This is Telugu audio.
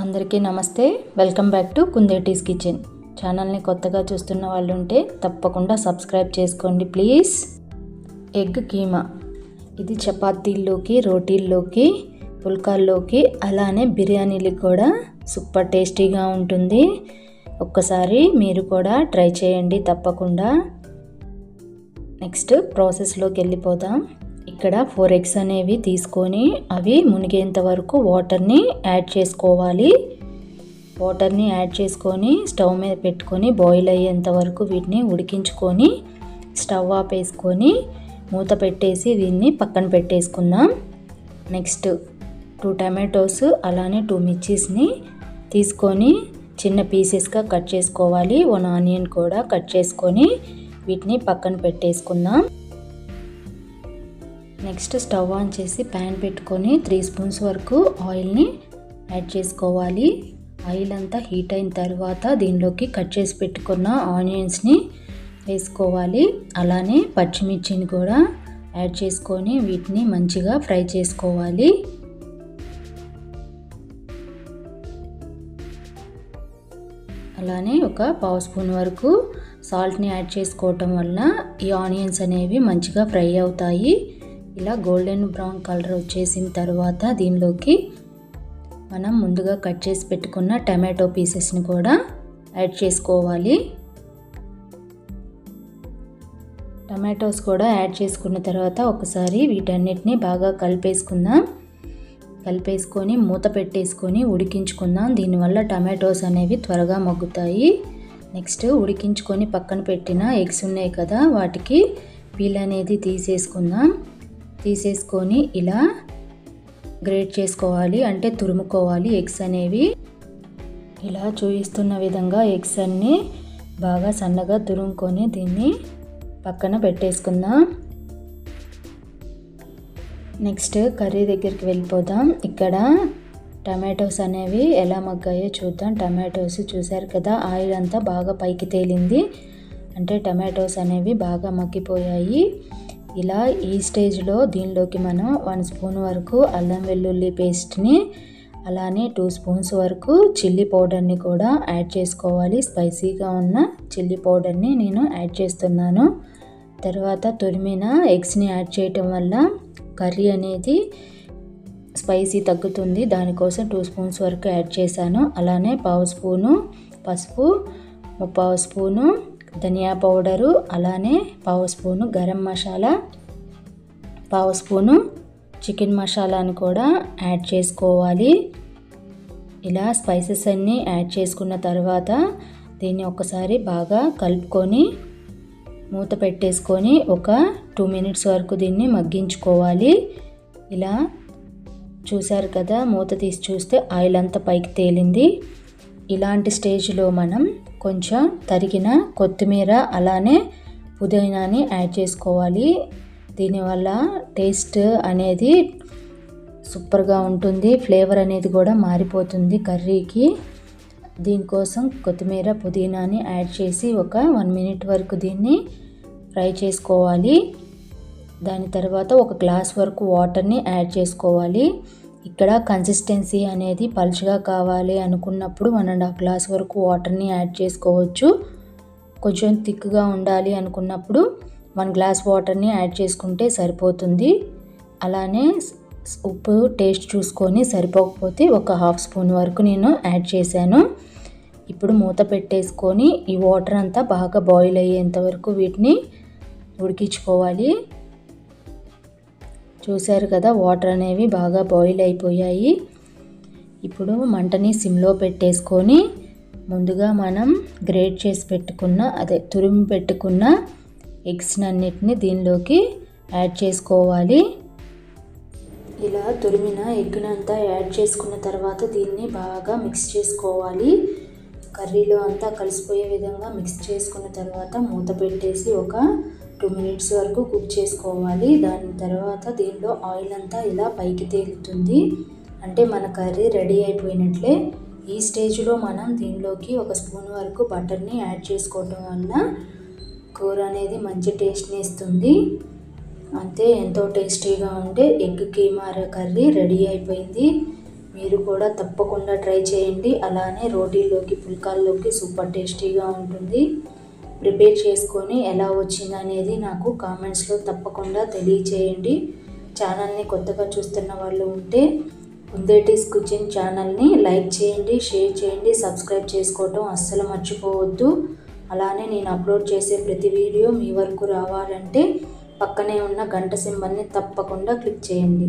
అందరికీ నమస్తే. వెల్కమ్ బ్యాక్ టు కుందేటీస్ కిచెన్. ఛానల్ని కొత్తగా చూస్తున్న వాళ్ళు ఉంటే తప్పకుండా సబ్స్క్రైబ్ చేసుకోండి ప్లీజ్. ఎగ్ కీమా, ఇది చపాతీల్లోకి, రోటీల్లోకి, పుల్కాల్లోకి, అలానే బిర్యానీలకి కూడా సూపర్ టేస్టీగా ఉంటుంది. ఒక్కసారి మీరు కూడా ట్రై చేయండి తప్పకుండా. నెక్స్ట్ ప్రాసెస్లోకి వెళ్ళిపోదాం. ఇక్కడ 4 eggs అనేవి తీసుకొని అవి మునిగేంత వరకు వాటర్ని యాడ్ చేసుకోవాలి. వాటర్ని యాడ్ చేసుకొని స్టవ్ మీద పెట్టుకొని బాయిల్ అయ్యేంత వరకు వీటిని ఉడికించుకొని స్టవ్ ఆపేసుకొని మూత పెట్టేసి దీన్ని పక్కన పెట్టేసుకుందాం. నెక్స్ట్ 2 tomatoes అలానే 2 మిర్చీస్ని తీసుకొని చిన్న పీసెస్గా కట్ చేసుకోవాలి. 1 onion కూడా కట్ చేసుకొని వీటిని పక్కన పెట్టేసుకుందాం. నెక్స్ట్ స్టవ్ ఆన్ చేసి ప్యాన్ పెట్టుకొని 3 spoons వరకు ఆయిల్ని యాడ్ చేసుకోవాలి. ఆయిల్ అంతా హీట్ అయిన తర్వాత దీనిలోకి కట్ చేసి పెట్టుకున్న ఆనియన్స్ని వేసుకోవాలి. అలానే పచ్చిమిర్చిని కూడా యాడ్ చేసుకొని వీటిని మంచిగా ఫ్రై చేసుకోవాలి. అలానే ఒక 1/2 spoon వరకు సాల్ట్ని యాడ్ చేసుకోవటం వల్ల ఈ ఆనియన్స్ అనేవి మంచిగా ఫ్రై అవుతాయి. ఇలా గోల్డెన్ బ్రౌన్ కలర్ వచ్చేసిన తర్వాత దీనిలోకి మనం ముందుగా కట్ చేసి పెట్టుకున్న టమాటో పీసెస్ని కూడా యాడ్ చేసుకోవాలి. టమాటోస్ కూడా యాడ్ చేసుకున్న తర్వాత ఒకసారి వీటన్నిటిని బాగా కలిపేసుకొని మూత పెట్టేసుకొని ఉడికించుకుందాం. దీనివల్ల టమాటోస్ అనేవి త్వరగా మగ్గుతాయి. నెక్స్ట్ ఉడికించుకొని పక్కన పెట్టిన ఎగ్స్ ఉన్నాయి కదా, వాటికి పీల్ అనేది తీసేసుకొని ఇలా గ్రేట్ చేసుకోవాలి, అంటే తురుముకోవాలి. ఎగ్స్ అనేవి ఇలా చూపిస్తున్న విధంగా ఎగ్స్ అన్నీ బాగా సన్నగా తురుముకొని దీన్ని పక్కన పెట్టేసుకుందాం. నెక్స్ట్ కర్రీ దగ్గరికి వెళ్ళిపోదాం. ఇక్కడ టమాటోస్ అనేవి ఎలా మగ్గాయో చూద్దాం. టమాటోస్ చూసారు కదా, ఆయిల్ అంతా బాగా పైకి తేలింది, అంటే టమాటోస్ అనేవి బాగా మగ్గిపోయాయి. ఇలా ఈ స్టేజ్లో దీనిలోకి మనం 1 spoon వరకు అల్లం వెల్లుల్లి పేస్ట్ని అలానే 2 spoons వరకు చిల్లీ పౌడర్ని కూడా యాడ్ చేసుకోవాలి. స్పైసీగా ఉన్న చిల్లీ పౌడర్ని నేను యాడ్ చేస్తున్నాను. తర్వాత తురిమిన ఎగ్స్ని యాడ్ చేయటం వల్ల కర్రీ అనేది స్పైసీ తగ్గుతుంది. దానికోసం 2 spoons వరకు యాడ్ చేశాను. అలానే 1/2 spoon పసుపు, 1/2 spoon ధనియా పౌడరు, అలానే 1/2 spoon garam masala, 1/2 spoon chicken మసాలాను కూడా యాడ్ చేసుకోవాలి. ఇలా స్పైసెస్ అన్నీ యాడ్ చేసుకున్న తర్వాత దీన్ని ఒకసారి బాగా కలుపుకొని మూత పెట్టేసుకొని ఒక 2 minutes వరకు దీన్ని మగ్గించుకోవాలి. ఇలా చూసారు కదా, మూత తీసి చూస్తే ఆయిల్ అంతా పైకి తేలింది. ఇలాంటి స్టేజ్లో మనం కొంచెం తరిగిన కొత్తిమీర అలానే పుదీనాని యాడ్ చేసుకోవాలి. దీనివల్ల టేస్ట్ అనేది సూపర్గా ఉంటుంది, ఫ్లేవర్ అనేది కూడా మారిపోతుంది కర్రీకి. దీనికోసం కొత్తిమీర పుదీనాని యాడ్ చేసి ఒక 1 minute వరకు దీన్ని ఫ్రై చేసుకోవాలి. దాని తర్వాత 1 glass వరకు వాటర్ని యాడ్ చేసుకోవాలి. ఇక్కడ కన్సిస్టెన్సీ అనేది పలుచగా కావాలి అనుకున్నప్పుడు 1.5 glass వరకు వాటర్ని యాడ్ చేసుకోవచ్చు. కొంచెం థిక్గా ఉండాలి అనుకున్నప్పుడు 1 glass వాటర్ని యాడ్ చేసుకుంటే సరిపోతుంది. అలానే ఉప్పు టేస్ట్ చూసుకొని సరిపోకపోతే ఒక 1/2 spoon వరకు నేను యాడ్ చేశాను. ఇప్పుడు మూత పెట్టేసుకొని ఈ వాటర్ అంతా బాగా బాయిల్ అయ్యేంత వరకు వీటిని ఉడికించుకోవాలి. చూసారు కదా, వాటర్ అనేవి బాగా బాయిల్ అయిపోయాయి. ఇప్పుడు మంటని సిమ్లో పెట్టేసుకొని ముందుగా మనం గ్రేట్ చేసి పెట్టుకున్న తురిమి పెట్టుకున్న ఎగ్స్ అన్నిటిని దీనిలోకి యాడ్ చేసుకోవాలి. ఇలా తురిమిన ఎగ్నంతా యాడ్ చేసుకున్న తర్వాత దీన్ని బాగా మిక్స్ చేసుకోవాలి. కర్రీలో అంతా కలిసిపోయే విధంగా మిక్స్ చేసుకున్న తర్వాత మూత పెట్టేసి ఒక 2 minutes వరకు కుక్ చేసుకోవాలి. దాని తర్వాత దీనిలో ఆయిల్ అంతా ఇలా పైకి తేలుతుంది, అంటే మన కర్రీ రెడీ అయిపోయినట్లే. ఈ స్టేజ్లో మనం దీనిలోకి 1 spoon వరకు బటర్ని యాడ్ చేసుకోవటం వల్ల కూర అనేది మంచి టేస్ట్ని ఇస్తుంది. అంతే, ఎంతో టేస్టీగా ఉండే ఎగ్ కీమా కర్రీ రెడీ అయిపోయింది. మీరు కూడా తప్పకుండా ట్రై చేయండి. అలానే రోటీలోకి పుల్కాల్లోకి సూపర్ టేస్టీగా ఉంటుంది. ప్రిపేర్ చేసుకొని ఎలా వచ్చిందనేది నాకు కామెంట్స్లో తప్పకుండా తెలియచేయండి. ఛానల్ని కొత్తగా చూస్తున్న వాళ్ళు ఉంటే కుందేటీస్ కిచెన్ ఛానల్ని లైక్ చేయండి, షేర్ చేయండి, సబ్స్క్రైబ్ చేసుకోవటం అస్సలు మర్చిపోవద్దు. అలానే నేను అప్లోడ్ చేసే ప్రతి వీడియో మీ వరకు రావాలంటే పక్కనే ఉన్న గంట సింబల్ని తప్పకుండా క్లిక్ చేయండి.